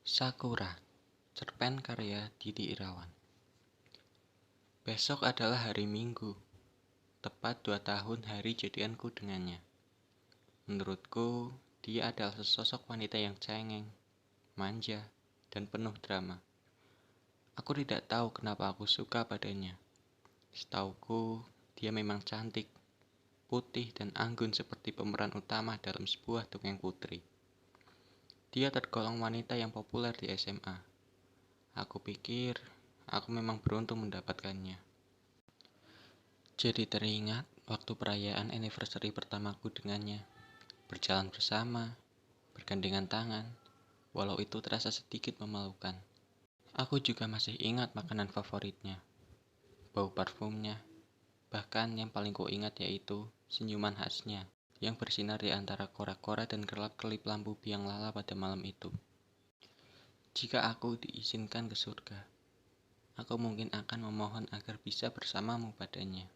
Sakura, cerpen karya Didi Irawan. Besok adalah hari Minggu, tepat 2 tahun hari jadianku dengannya. Menurutku, dia adalah sesosok wanita yang cengeng, manja, dan penuh drama. Aku tidak tahu kenapa aku suka padanya. Setauku, dia memang cantik, putih, dan anggun seperti pemeran utama dalam sebuah dongeng putri. Dia tergolong wanita yang populer di SMA. Aku pikir aku memang beruntung mendapatkannya. Jadi teringat waktu perayaan anniversary pertamaku dengannya. Berjalan bersama, bergandengan tangan, walau itu terasa sedikit memalukan. Aku juga masih ingat makanan favoritnya, bau parfumnya, bahkan yang paling kuingat yaitu senyuman khasnya yang bersinar di antara kora-kora dan kelap-kelip lampu biang lala pada malam itu. Jika aku diizinkan ke surga, aku mungkin akan memohon agar bisa bersamamu padanya.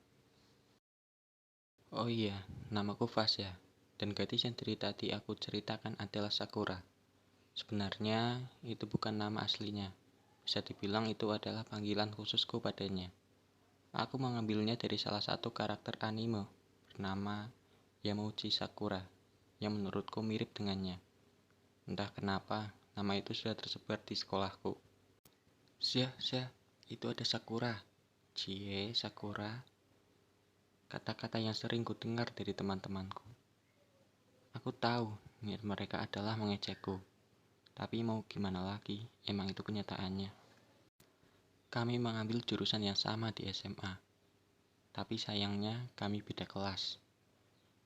Oh iya, namaku Fasya, dan gadis yang tadi aku ceritakan adalah Sakura. Sebenarnya, itu bukan nama aslinya. Bisa dibilang itu adalah panggilan khususku padanya. Aku mengambilnya dari salah satu karakter anime bernama Yamauchi Sakura, yang menurutku mirip dengannya. Entah kenapa, nama itu sudah tersebar di sekolahku. Sya, itu ada Sakura. Cie, Sakura. Kata-kata yang sering ku dengar dari teman-temanku. Aku tahu niat mereka adalah mengejekku, tapi mau gimana lagi, emang itu kenyataannya. Kami mengambil jurusan yang sama di SMA, tapi sayangnya kami beda kelas.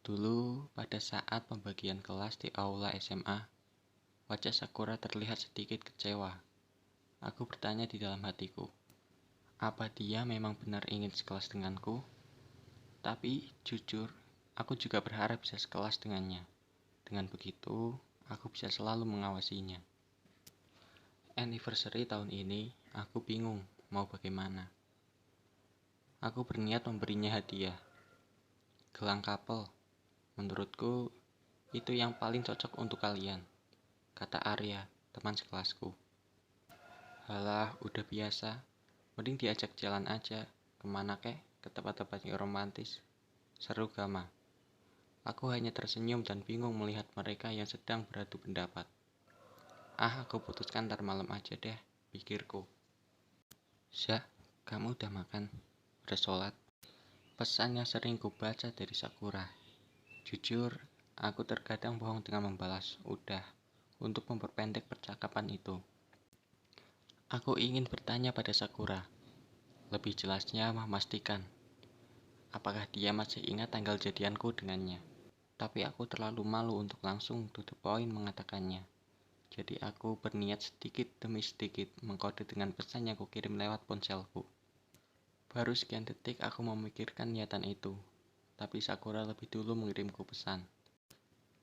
Dulu pada saat pembagian kelas di aula SMA, wajah Sakura terlihat sedikit kecewa. Aku bertanya di dalam hatiku, apa dia memang benar ingin sekelas denganku? Tapi jujur, aku juga berharap bisa sekelas dengannya. Dengan begitu, aku bisa selalu mengawasinya. Anniversary tahun ini, aku bingung mau bagaimana. Aku berniat memberinya hadiah. Gelang couple, menurutku itu yang paling cocok untuk kalian, kata Arya, teman sekelasku. Halah, udah biasa, mending diajak jalan aja. Kemana kek? Ke tempat-tempat yang romantis. Seru Gama. Aku hanya tersenyum dan bingung melihat mereka yang sedang beradu pendapat. Aku putuskan ntar malam aja deh, pikirku. Syah, kamu udah makan? Udah sholat? Pesan yang sering kubaca dari Sakura. Jujur, aku terkadang bohong dengan membalas udah untuk memperpendek percakapan itu. Aku ingin bertanya pada Sakura. Lebih jelasnya memastikan apakah dia masih ingat tanggal jadianku dengannya. Tapi aku terlalu malu untuk langsung to the point mengatakannya. Jadi aku berniat sedikit demi sedikit mengkode dengan pesan yang kukirim lewat ponselku. Baru sekian detik aku memikirkan niatan itu. Tapi Sakura lebih dulu mengirimku pesan.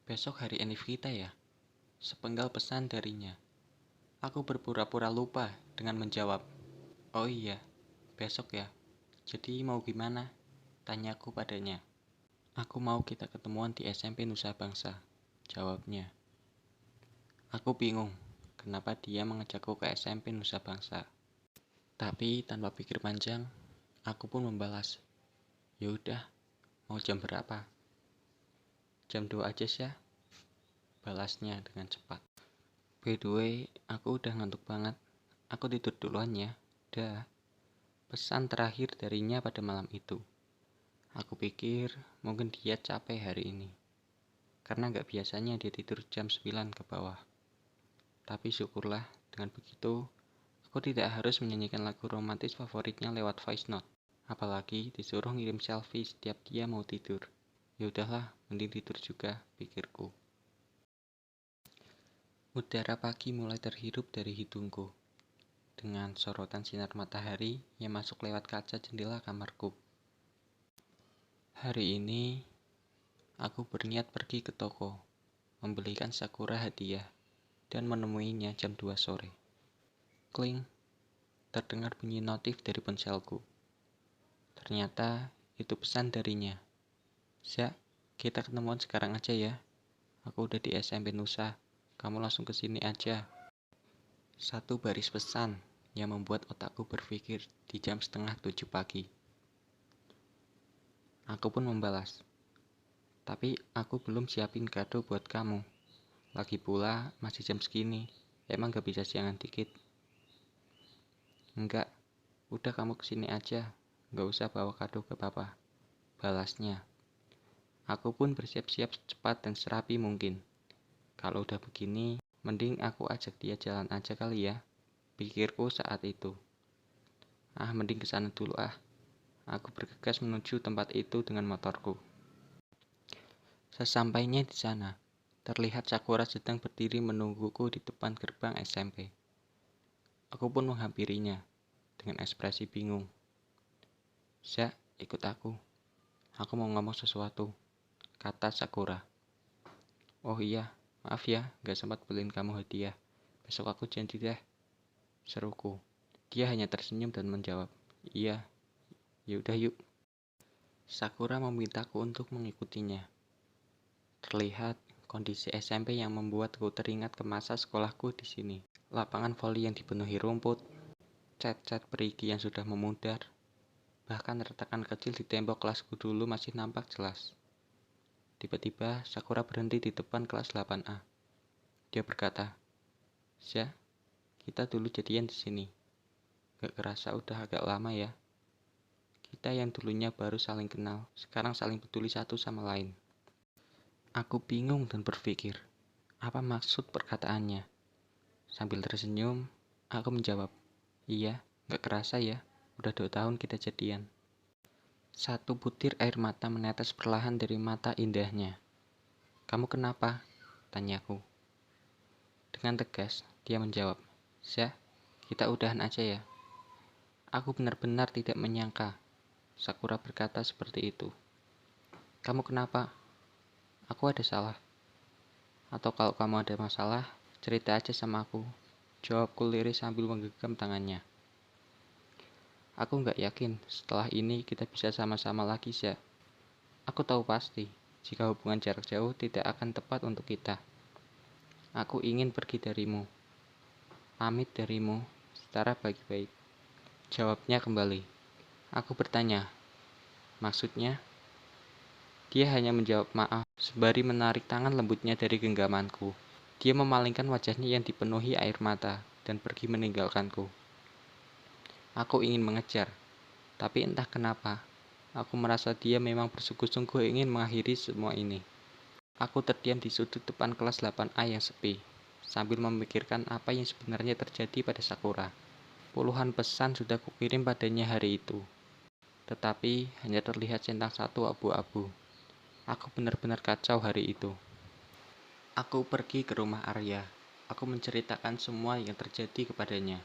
Besok hari Enif kita ya? Sepenggal pesan darinya. Aku berpura-pura lupa dengan menjawab. Oh iya, besok ya. Jadi mau gimana? Tanyaku padanya. Aku mau kita ketemuan di SMP Nusa Bangsa, jawabnya. Aku bingung, kenapa dia mengajakku ke SMP Nusa Bangsa. Tapi tanpa pikir panjang, aku pun membalas. Yaudah, mau jam berapa? Jam 2 aja sih, balasnya dengan cepat. By the way, aku udah ngantuk banget. Aku tidur duluan ya. Dah. Pesan terakhir darinya pada malam itu. Aku pikir mungkin dia capek hari ini. Karena gak biasanya dia tidur jam 9 ke bawah. Tapi syukurlah dengan begitu, aku tidak harus menyanyikan lagu romantis favoritnya lewat voice note. Apalagi disuruh ngirim selfie setiap dia mau tidur. Ya udahlah, mending tidur juga, pikirku. Udara pagi mulai terhirup dari hidungku, dengan sorotan sinar matahari yang masuk lewat kaca jendela kamarku. Hari ini, aku berniat pergi ke toko, membelikan Sakura hadiah, dan menemuinya jam 2 sore. Kling, terdengar bunyi notif dari ponselku. Ternyata itu pesan darinya. Sya, kita ketemuan sekarang aja ya. Aku udah di SMP Nusa, kamu langsung kesini aja. Satu baris pesan yang membuat otakku berpikir di jam setengah 7 pagi. Aku pun membalas, tapi aku belum siapin kado buat kamu. Lagi pula masih jam segini, emang gak bisa siangan dikit? Enggak, udah kamu kesini aja, gak usah bawa kado ke papa, balasnya. Aku pun bersiap-siap secepat dan serapi mungkin. Kalau udah begini, mending aku ajak dia jalan aja kali ya, pikirku saat itu. Mending kesana dulu ah. Aku bergegas menuju tempat itu dengan motorku. Sesampainya di sana, terlihat Sakura sedang berdiri menungguku di depan gerbang SMP. Aku pun menghampirinya dengan ekspresi bingung. "Za, ikut aku. Aku mau ngomong sesuatu," kata Sakura. "Oh iya, maaf ya, gak sempat beliin kamu hadiah. Besok aku janji deh," seruku. Dia hanya tersenyum dan menjawab, "Iya, yaudah yuk." Sakura memintaku untuk mengikutinya. Terlihat kondisi SMP yang membuatku teringat ke masa sekolahku di sini. Lapangan voli yang dipenuhi rumput, cat-cat perigi yang sudah memudar, bahkan retakan kecil di tembok kelasku dulu masih nampak jelas. Tiba-tiba Sakura berhenti di depan kelas 8A. Dia berkata, "Za, kita dulu jadian di sini. Gak kerasa udah agak lama ya. Kita yang dulunya baru saling kenal, sekarang saling peduli satu sama lain." Aku bingung dan berpikir, apa maksud perkataannya? Sambil tersenyum, aku menjawab, "Iya, gak kerasa ya, udah 2 tahun kita jadian." Satu butir air mata menetes perlahan dari mata indahnya. "Kamu kenapa?" tanyaku. Dengan tegas, dia menjawab, "Za, kita udahan aja ya." Aku benar-benar tidak menyangka Sakura berkata seperti itu. "Kamu kenapa? Aku ada salah? Atau kalau kamu ada masalah, cerita aja sama aku," jawabku liris sambil menggenggam tangannya. "Aku gak yakin setelah ini kita bisa sama-sama lagi, Za. Aku tahu pasti, jika hubungan jarak jauh tidak akan tepat untuk kita. Aku ingin pergi darimu, pamit darimu, secara baik-baik." Jawabnya kembali. Aku bertanya, "Maksudnya?" Dia hanya menjawab maaf, sembari menarik tangan lembutnya dari genggamanku. Dia memalingkan wajahnya yang dipenuhi air mata dan pergi meninggalkanku. Aku ingin mengejar, tapi entah kenapa, aku merasa dia memang bersungguh-sungguh ingin mengakhiri semua ini. Aku terdiam di sudut depan kelas 8A yang sepi, sambil memikirkan apa yang sebenarnya terjadi pada Sakura. Puluhan pesan sudah kukirim padanya hari itu, tetapi hanya terlihat centang satu abu-abu. Aku benar-benar kacau hari itu. Aku pergi ke rumah Arya. Aku menceritakan semua yang terjadi kepadanya.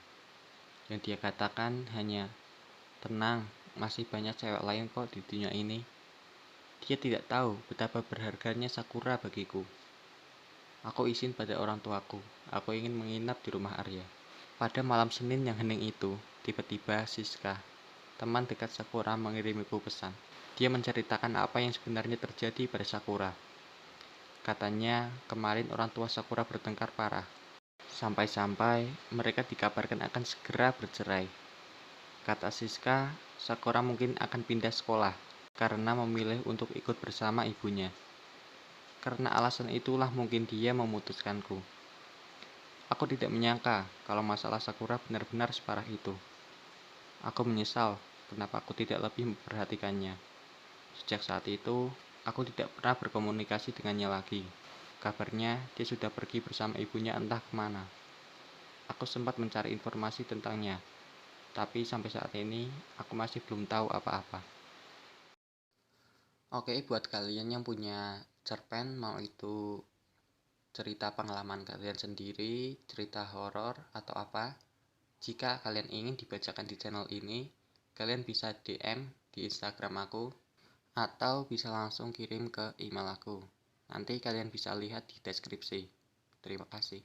Yang dia katakan hanya, "Tenang, masih banyak cewek lain kok di dunia ini." Dia tidak tahu betapa berharganya Sakura bagiku. Aku izin pada orang tuaku. Aku ingin menginap di rumah Arya. Pada malam Senin yang hening itu, tiba-tiba Siska, teman dekat Sakura, mengirimiku pesan. Dia menceritakan apa yang sebenarnya terjadi pada Sakura. Katanya, kemarin orang tua Sakura bertengkar parah. Sampai-sampai mereka dikabarkan akan segera bercerai. Kata Siska, Sakura mungkin akan pindah sekolah karena memilih untuk ikut bersama ibunya. Karena alasan itulah mungkin dia memutuskanku. Aku tidak menyangka kalau masalah Sakura benar-benar separah itu. Aku menyesal kenapa aku tidak lebih memperhatikannya. Sejak saat itu, aku tidak pernah berkomunikasi dengannya lagi. Kabarnya, dia sudah pergi bersama ibunya entah kemana. Aku sempat mencari informasi tentangnya, tapi sampai saat ini, aku masih belum tahu apa-apa. Oke, buat kalian yang punya cerpen, mau itu cerita pengalaman kalian sendiri, cerita horor, atau apa, jika kalian ingin dibacakan di channel ini, kalian bisa DM di Instagram aku, atau bisa langsung kirim ke email aku. Nanti kalian bisa lihat di deskripsi. Terima kasih.